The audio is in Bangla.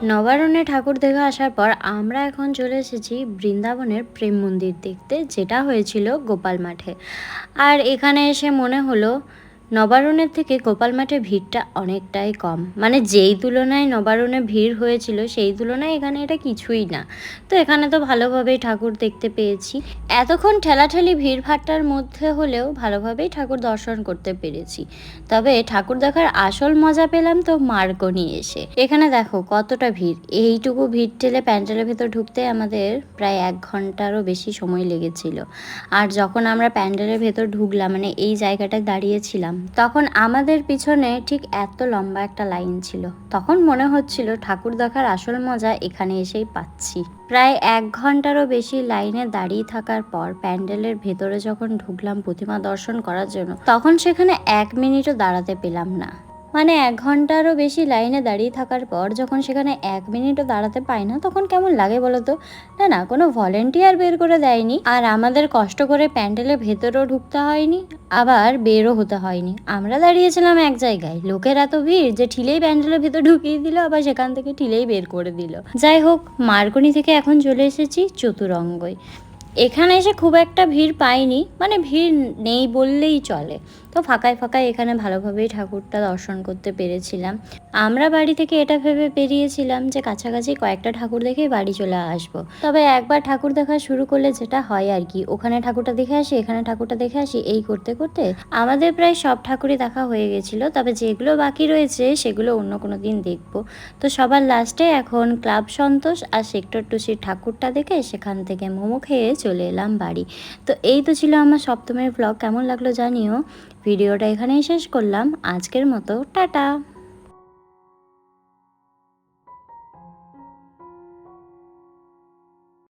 নবারণে ঠাকুর দেখে আসার পর আমরা এখন চলে এসেছি বৃন্দাবনের প্রেম মন্দির দেখতে, যেটা হয়েছিল গোপাল মাঠে। আর এখানে এসে মনে হলো নবারণের থেকে গোপাল মাঠে ভিড়টা অনেকটাই কম, মানে যেই তুলনায় নবারণে ভিড় হয়েছিল সেই তুলনায় এখানে এটা কিছুই না। তো এখানে তো ভালোভাবেই ঠাকুর দেখতে পেয়েছি, এতক্ষণ ঠেলাঠেলি ভিড় ভাট্টার মধ্যে হলেও ভালোভাবেই ঠাকুর দর্শন করতে পেরেছি। তবে ঠাকুর দেখার আসল মজা পেলাম তো মার্গনি এসে। এখানে দেখো কতটা ভিড়, এইটুকু ভিড় ঠেলে প্যান্ডেলের ভেতর ঢুকতে আমাদের প্রায় 1 ঘন্টারও বেশি সময় লেগেছিল। আর যখন আমরা প্যান্ডেলের ভেতর ঢুকলাম, মানে এই জায়গাটায় দাঁড়িয়েছিলাম, তখন আমাদের পিছনে ঠিক এত লম্বা একটা লাইন ছিল। তখন মনে হচ্ছিল ঠাকুর দেখার আসল মজা এখানে এসেই পাচ্ছি। প্রায় 1 ঘন্টারও বেশি লাইনে দাঁড়িয়ে থাকার পর প্যান্ডেলের ভেতরে যখন ঢুকলাম প্রতিমা দর্শন করার জন্য, তখন সেখানে 1 মিনিটও দাঁড়াতে পেলাম না। মানে 1 ঘন্টারও বেশি লাইনে দাঁড়িয়ে থাকার পর যখন সেখানে 1 মিনিটও দাঁড়াতে পাই না, তখন কেমন লাগে বলো তো? না না, কোনো ভলেন্টিয়ার বের করে দেয়নি, আর আমাদের কষ্ট করে প্যান্ডেলের ভেতরেও ঢুকতে হয়নি, আবার বেরও হতে হয়নি। আমরা দাঁড়িয়েছিলাম এক জায়গায়, লোকের এত ভিড় যে ঠিলেই প্যান্ডেলের ভেতর ঢুকিয়ে দিল, আবার সেখান থেকে ঠিলেই বের করে দিল। যাই হোক, মার্কনি থেকে এখন চলে এসেছি চতুরঙ্গয়। এখানে এসে খুব একটা ভিড় পাইনি, মানে ভিড় নেই বললেই চলে। তো ফাঁকায় ফাঁকায় এখানে ভালোভাবেই ঠাকুরটা দর্শন করতে পেরেছিলাম। আমরা বাড়ি থেকে এটা ভেবে বেরিয়েছিলাম যে কাছাকাছি কয়েকটা ঠাকুর দেখেই বাড়ি চলে আসবো। তবে একবার ঠাকুর দেখা শুরু করলে যেটা হয় আর কি, ওখানে ঠাকুরটা দেখে আসি, এখানে ঠাকুরটা দেখে আসি, এই করতে করতে আমাদের প্রায় সব ঠাকুরই দেখা হয়ে গেছিল। তবে যেগুলো বাকি রয়েছে সেগুলো অন্য কোনো দিন দেখবো। তো সবার লাস্টে এখন ক্লাব সন্তোষ আর সেক্টর 2C ঠাকুরটা দেখে সেখান থেকে মোমো খেয়ে চলে এলাম বাড়ি। তো এই তো ছিল আমার সপ্তমের ব্লগ। কেমন লাগলো জানিও। ভিডিওটা এখানেই শেষ করলাম আজকের মতো। টাটা।